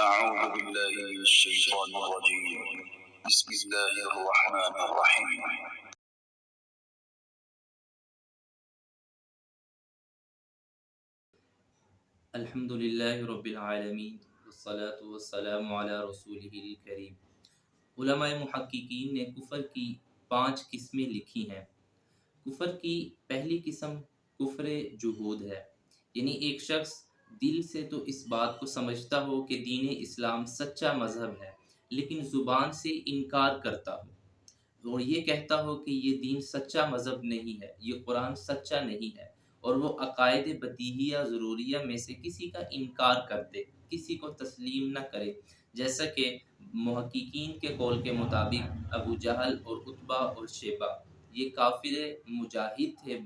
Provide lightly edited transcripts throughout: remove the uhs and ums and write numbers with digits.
أعوذ بالله من الشيطان الرجيم بسم الله الرحمن الرحيم الحمد للہ رب العالمین والصلاة والسلام علی رسولہ الکریم۔ علماء محققین نے کفر کی 5 قسمیں لکھی ہیں۔ کفر کی پہلی قسم کفر جہود ہے، یعنی ایک شخص دل سے تو اس بات کو سمجھتا ہو کہ دین اسلام سچا مذہب ہے، لیکن زبان سے انکار کرتا ہو اور یہ کہتا ہو کہ یہ دین سچا مذہب نہیں ہے، یہ قرآن سچا نہیں ہے، اور وہ عقائد بدیہیہ ضروریہ میں سے کسی کا انکار کر دے، کسی کو تسلیم نہ کرے، جیسا کہ محققین کے قول کے مطابق ابو جہل اور عتبہ اور شیبہ یہ کافر مجاہد تھے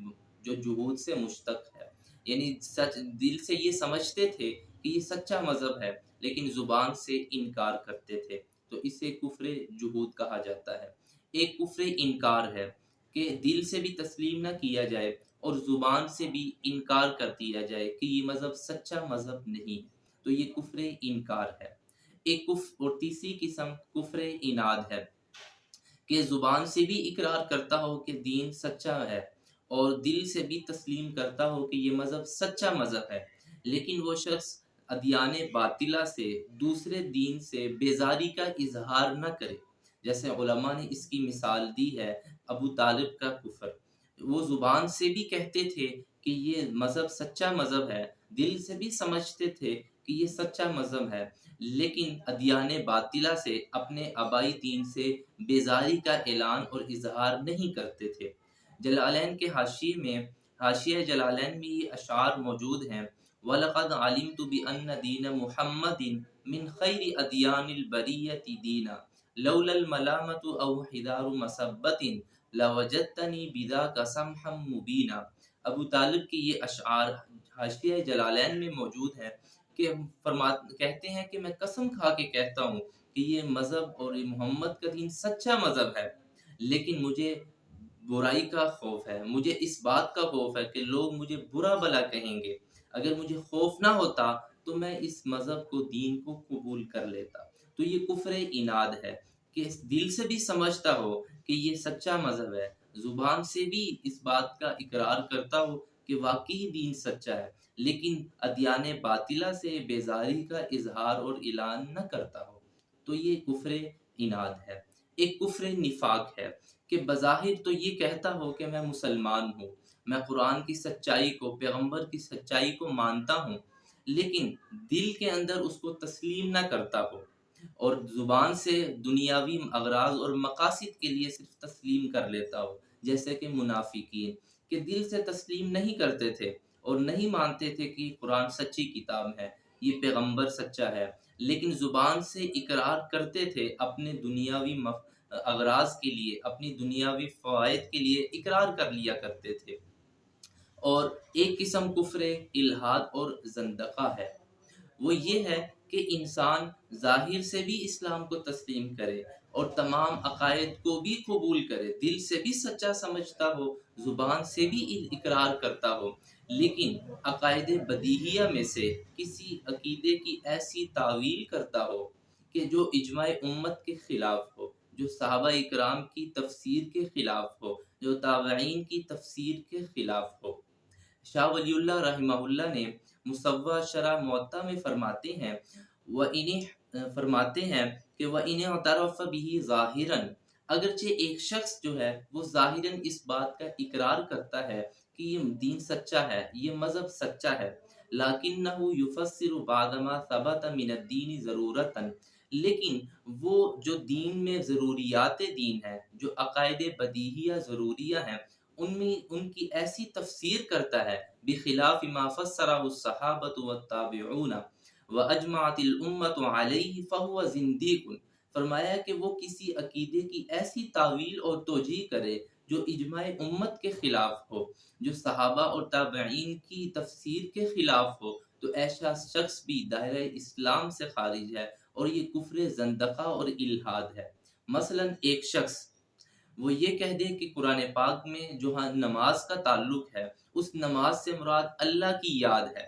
جو جہود سے مشتق ہے، یعنی سچ دل سے یہ سمجھتے تھے کہ یہ سچا مذہب ہے لیکن زبان سے انکار کرتے تھے، تو اسے کفر جہود کہا جاتا ہے۔ ایک کفر انکار ہے کہ دل سے بھی تسلیم نہ کیا جائے اور زبان سے بھی انکار کر دیا جائے کہ یہ مذہب سچا مذہب نہیں، تو یہ کفر انکار ہے۔ ایک کفر اور تیسری قسم کفر عناد ہے کہ زبان سے بھی اقرار کرتا ہو کہ دین سچا ہے اور دل سے بھی تسلیم کرتا ہو کہ یہ مذہب سچا مذہب ہے، لیکن وہ شخص ادیان باطلہ سے دوسرے دین سے بیزاری کا اظہار نہ کرے، جیسے علماء نے اس کی مثال دی ہے ابو طالب کا کفر۔ وہ زبان سے بھی کہتے تھے کہ یہ مذہب سچا مذہب ہے، دل سے بھی سمجھتے تھے کہ یہ سچا مذہب ہے، لیکن ادیان باطلہ سے اپنے آبائی دین سے بیزاری کا اعلان اور اظہار نہیں کرتے تھے۔ جلالین کے حاشیہ جلالین میں یہ اشعار موجود ہیں: وَلَقَدْ عَلِمْتُ بِأَنَّ دِينَ مُحَمَّدٍ مِّن خَيْرِ أَدْيَانِ الْبَرِيَّةِ دِينًا لَوْلَا الْمَلَامَةُ أَوْ حِذَارُ مَسَبَّةٍ لَوَجَدْتَنِي بِذَاكَ سَمْحًا مُبِينًا۔ ابو طالب کی یہ اشعار حاشیہ جلالین میں موجود ہیں کہ کہتے ہیں کہ میں قسم کھا کے کہتا ہوں کہ یہ مذہب اور یہ محمد کا دین سچا مذہب ہے، لیکن مجھے برائی کا خوف ہے، مجھے اس بات کا خوف ہے کہ لوگ مجھے برا بھلا کہیں گے۔ اگر مجھے خوف نہ ہوتا تو میں اس مذہب کو دین کو قبول کر لیتا۔ تو یہ کفر عناد ہے کہ دل سے بھی سمجھتا ہو کہ یہ سچا مذہب ہے، زبان سے بھی اس بات کا اقرار کرتا ہو کہ واقعی دین سچا ہے، لیکن ادیان باطلہ سے بیزاری کا اظہار اور اعلان نہ کرتا ہو، تو یہ کفر عناد ہے۔ ایک کفر نفاق ہے کہ بظاہر تو یہ کہتا ہو کہ میں مسلمان ہوں، میں قرآن کی سچائی کو، پیغمبر کی سچائی کو مانتا ہوں، لیکن دل کے اندر اس کو تسلیم نہ کرتا ہو اور زبان سے دنیاوی اغراض اور مقاصد کے لیے صرف تسلیم کر لیتا ہو، جیسے کہ منافقین کہ دل سے تسلیم نہیں کرتے تھے اور نہیں مانتے تھے کہ قرآن سچی کتاب ہے، یہ پیغمبر سچا ہے، لیکن زبان سے اقرار کرتے تھے اپنے دنیاوی اغراض کے لیے، اپنی دنیاوی فوائد کے لیے اقرار کر لیا کرتے تھے۔ اور ایک قسم کفر الحاد اور زندقہ ہے، وہ یہ ہے کہ انسان ظاہر سے بھی اسلام کو تسلیم کرے اور تمام عقائد کو بھی قبول کرے، دل سے بھی سچا سمجھتا ہو، زبان سے بھی اقرار کرتا ہو، لیکن عقائد بدیہیہ میں سے کسی عقیدے کی ایسی تعویل کرتا ہو کہ جو اجماع امت کے خلاف ہو، جو صحابہ اکرام کی تفسیر کے خلاف ہو، جو تابعین کی تفسیر کے خلاف ہو۔ شاہ ولی اللہ رحمہ اللہ نے مصوّع شرح موطا میں فرماتے ہیں کہ وَإِنِ اعْتَرَفَ بِهِ ظَاهِرًا، اگرچہ ایک شخص جو ہے وہ ظاہراً اس بات کا اقرار کرتا ہے کہ یہ دین سچا ہے، یہ مذہب سچا ہے، لَكِنَّهُ يُفَسِّرُ بَعْدَ مَا ثَبَتَ مِنَ الدِّينِ ضَرُورَةً، لیکن وہ جو دین میں ضروریات دین ہے، جو عقائد بدیہیہ ضروریہ ہیں، ان کی ایسی تفسیر کرتا ہے بخلاف ما فسرہ الصحابۃ والتابعون واجمعت الامۃ علیہ فہو زندیق، فرمایا کہ وہ کسی عقیدے کی ایسی تعویل اور توجیہ کرے جو اجماع امت کے خلاف ہو، جو صحابہ اور تابعین کی تفسیر کے خلاف ہو، تو ایسا شخص بھی دائرہ اسلام سے خارج ہے اور یہ کفر زندقہ اور الحاد ہے۔ مثلا ایک شخص وہ یہ کہہ دے کہ قرآن پاک میں جو نماز کا تعلق ہے، اس نماز سے مراد اللہ کی یاد ہے،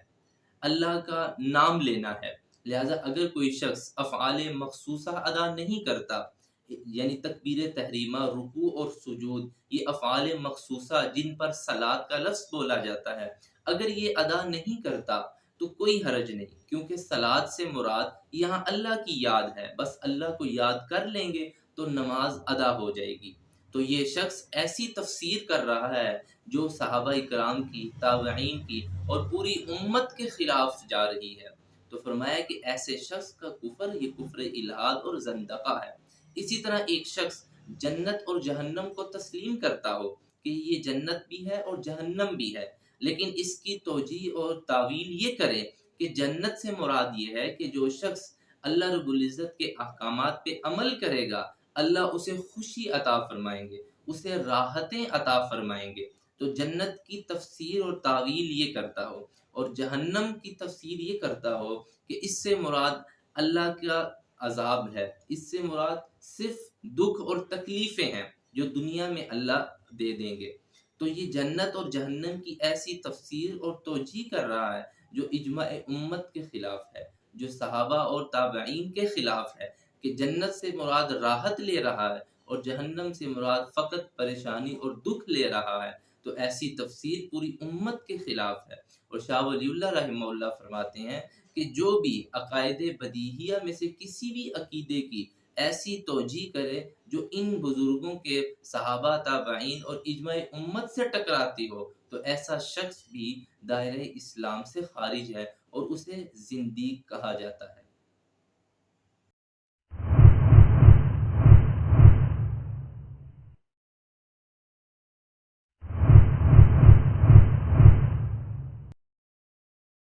اللہ کا نام لینا ہے، لہٰذا اگر کوئی شخص افعال مخصوصہ ادا نہیں کرتا، یعنی تکبیر تحریمہ، رکوع اور سجود، یہ افعال مخصوصہ جن پر صلاۃ کا لفظ بولا جاتا ہے، اگر یہ ادا نہیں کرتا تو کوئی حرج نہیں، کیونکہ صلاۃ سے مراد یہاں اللہ کی یاد ہے، بس اللہ کو یاد کر لیں گے تو نماز ادا ہو جائے گی۔ تو یہ شخص ایسی تفسیر کر رہا ہے جو صحابہ کرام کی، تابعین کی اور پوری امت کے خلاف جا رہی ہے۔ تو فرمایا کہ ایسے شخص کا کفر، یہ کفر الحاد اور زندقہ ہے۔ اسی طرح ایک شخص جنت اور جہنم کو تسلیم کرتا ہو کہ یہ جنت بھی ہے اور جہنم بھی ہے، لیکن اس کی توجیہ اور تعویل یہ کرے کہ جنت سے مراد یہ ہے کہ جو شخص اللہ رب العزت کے احکامات پہ عمل کرے گا، اللہ اسے خوشی عطا فرمائیں گے، اسے راحتیں عطا فرمائیں گے۔ تو جنت کی تفسیر اور تعویل یہ کرتا ہو، اور جہنم کی تفسیر یہ کرتا ہو کہ اس سے مراد اللہ کا عذاب ہے، اس سے مراد صرف دکھ اور تکلیفیں ہیں جو دنیا میں اللہ دے دیں گے۔ تو یہ جنت اور جہنم کی ایسی تفسیر اور توجیہ کر رہا ہے جو اجماع امت کے خلاف ہے، جو صحابہ اور تابعین کے خلاف ہے، کہ جنت سے مراد راحت لے رہا ہے اور جہنم سے مراد فقط پریشانی اور دکھ لے رہا ہے۔ تو ایسی تفسیر پوری امت کے خلاف ہے۔ اور شاہ ولی اللہ رحمہ اللہ فرماتے ہیں کہ جو بھی عقائد بدیہیہ میں سے کسی بھی عقیدے کی ایسی توجیہ کرے جو ان بزرگوں کے، صحابہ، تابعین اور اجماع امت سے ٹکراتی ہو، تو ایسا شخص بھی دائرہ اسلام سے خارج ہے اور اسے زندیق کہا جاتا ہے۔